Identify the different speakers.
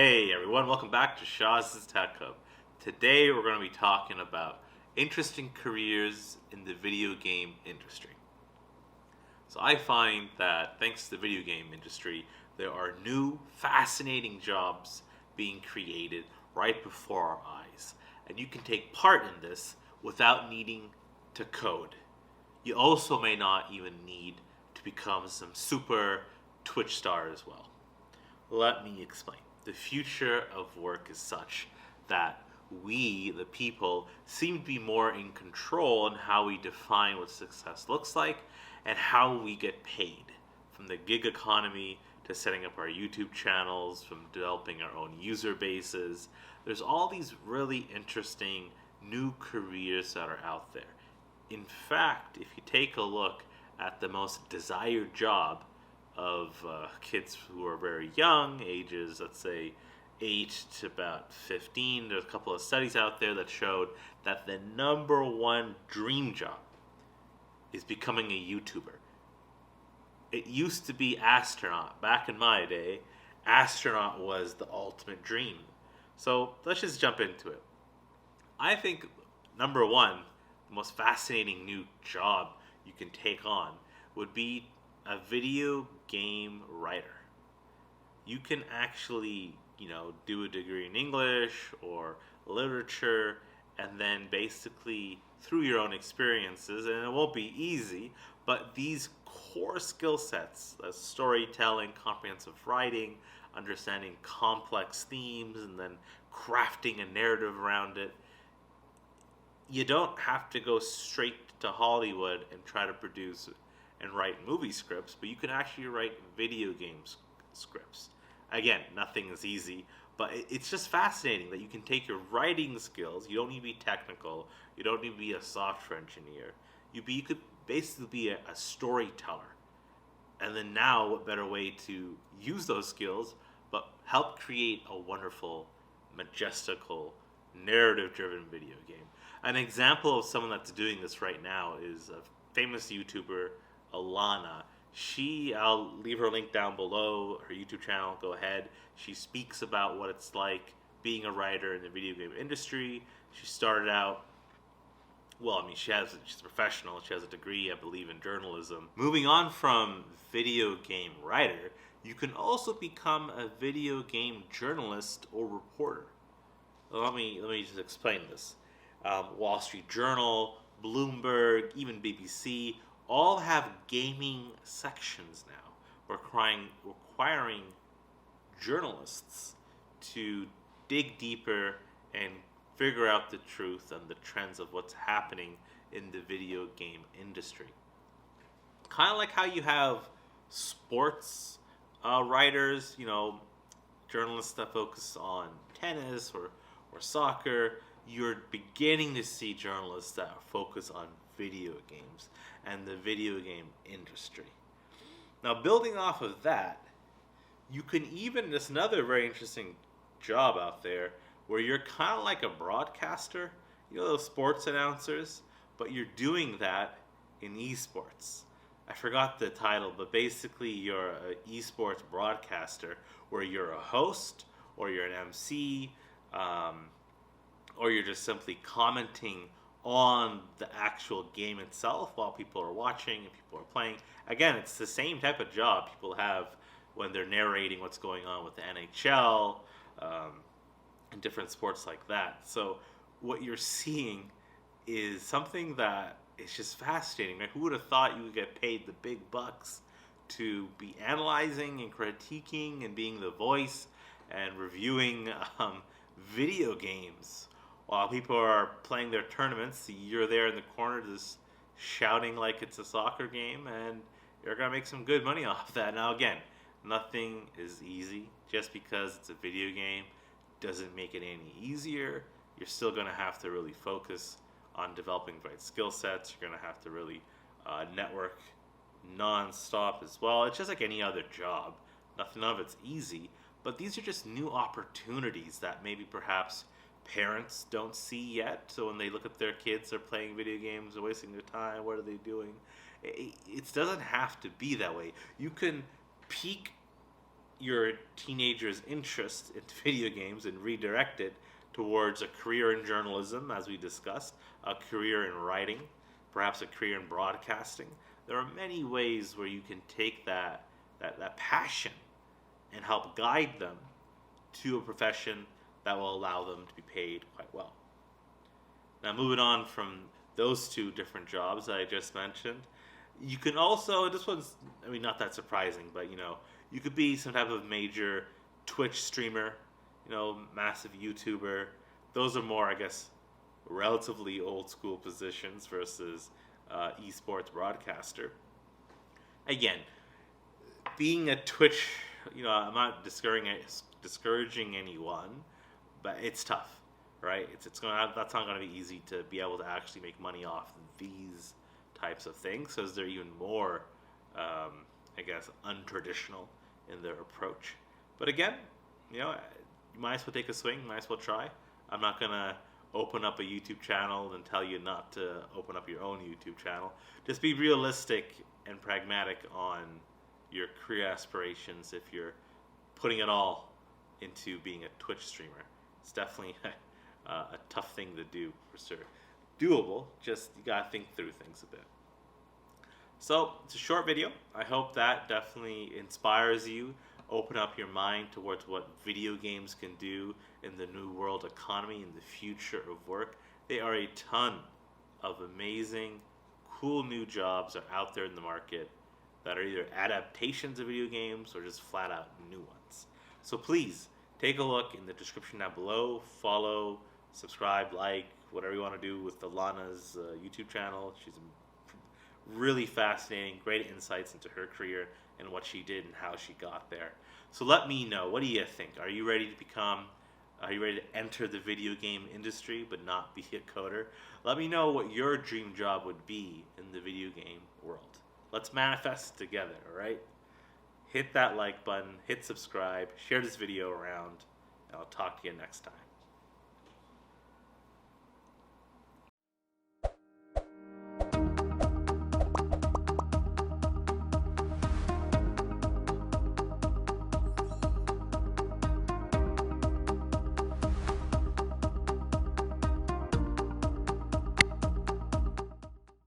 Speaker 1: Hey everyone, welcome back to Shaw's Tech Hub. Today we're going to be talking about interesting careers in the video game industry. So I find that thanks to the video game industry, there are new fascinating jobs being created right before our eyes. And you can take part in this without needing to code. You also may not even need to become some super Twitch star as well. Let me explain. The future of work is such that we, the people, seem to be more in control in how we define what success looks like and how we get paid. From the gig economy to setting up our YouTube channels, from developing our own user bases, there's all these really interesting new careers that are out there. In fact, if you take a look at the most desired job of kids who are very young, ages, let's say 8 to about 15. There's a couple of studies out there that showed that the number one dream job is becoming a YouTuber. It used to be astronaut. Back in my day, astronaut was the ultimate dream. So let's just jump into it. I think number one, the most fascinating new job you can take on would be a video game writer. You can actually, do a degree in English or literature, and then basically through your own experiences, and it won't be easy, but these core skill sets, storytelling, comprehensive writing, understanding complex themes, and then crafting a narrative around it, you don't have to go straight to Hollywood and try to produce and write movie scripts, but you can actually write video game scripts. Again, nothing is easy, but it's just fascinating that you can take your writing skills. You don't need to be technical. You don't need to be a software engineer. You could basically be a storyteller. And then now, what better way to use those skills but help create a wonderful, majestical, narrative-driven video game. An example of someone that's doing this right now is a famous YouTuber, Alanah. I'll leave her link down below, her YouTube channel, go ahead. She speaks about what it's like being a writer in the video game industry. She started out, she's a professional. She has a degree, I believe, in journalism. Moving on from video game writer, you can also become a video game journalist or reporter. Let me just explain this. Wall Street Journal, Bloomberg, even BBC, all have gaming sections now, requiring journalists to dig deeper and figure out the truth and the trends of what's happening in the video game industry. Kind of like how you have sports writers, journalists that focus on tennis or soccer. You're beginning to see journalists that focus on video games and the video game industry. Now, building off of that, you can there's another very interesting job out there where you're kind of like a broadcaster, those sports announcers, but you're doing that in esports. I forgot the title, but basically you're an esports broadcaster where you're a host or you're an MC, or you're just simply commenting on the actual game itself while people are watching and people are playing. Again, it's the same type of job people have when they're narrating what's going on with the NHL and different sports like that. So what you're seeing is something that is just fascinating. Who would have thought you would get paid the big bucks to be analyzing and critiquing and being the voice and reviewing video games? While people are playing their tournaments, you're there in the corner just shouting like it's a soccer game, and you're going to make some good money off that. Now, again, nothing is easy. Just because it's a video game doesn't make it any easier. You're still going to have to really focus on developing the right skill sets. You're going to have to really network non-stop as well. It's just like any other job. None of it's easy, but these are just new opportunities that maybe perhaps parents don't see yet. So when they look at their kids, they're playing video games, they're wasting their time, what are they doing? It doesn't have to be that way. You can peak your teenager's interest in video games and redirect it towards a career in journalism, as we discussed, a career in writing, perhaps a career in broadcasting. There are many ways where you can take that passion and help guide them to a profession that will allow them to be paid quite well. Now, moving on from those two different jobs that I just mentioned, you can also, this one's, I mean, not that surprising, but you could be some type of major Twitch streamer, massive YouTuber. Those are more, I guess, relatively old school positions versus esports broadcaster. Again, being a Twitch, I'm not discouraging anyone, but it's tough, right? That's not going to be easy to be able to actually make money off these types of things, because they're even more, I guess, untraditional in their approach. But again, you might as well take a swing, might as well try. I'm not going to open up a YouTube channel and tell you not to open up your own YouTube channel. Just be realistic and pragmatic on your career aspirations if you're putting it all into being a Twitch streamer. It's definitely a tough thing to do for sure. Doable, just you gotta think through things a bit. So it's a short video. I hope that definitely inspires you, open up your mind towards what video games can do in the new world economy, in the future of work. There are a ton of amazing, cool new jobs that are out there in the market that are either adaptations of video games or just flat out new ones. So please take a look in the description down below, follow, subscribe, like, whatever you want to do with Alanah's YouTube channel. She's really fascinating, great insights into her career and what she did and how she got there. So let me know, what do you think? Are you ready to enter the video game industry but not be a coder? Let me know what your dream job would be in the video game world. Let's manifest together, all right? Hit that like button, hit subscribe, share this video around, and I'll talk to you next time.